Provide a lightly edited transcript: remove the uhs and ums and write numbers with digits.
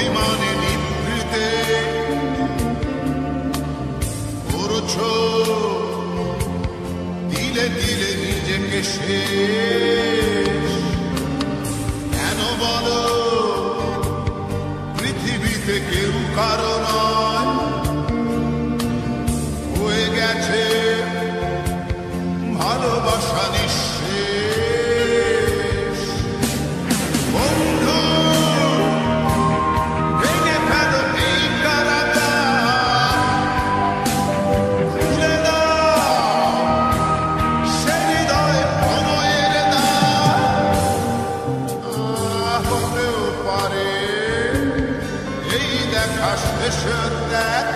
অভিমানে নিভৃতে করছো দিলে দিলে নিজেকে শেষ। কেন বলো পৃথিবীতে কেউ কারো নয়, হয়ে গেছে ভালোবাসা নিঃশেষ। বন্ধু ভেঙে ফেলো এই কারাগার, খুলে দাও সে হৃদয় প্রণয়ের দ্বার। হতেও পারে এই দেখা শেষ দেখা।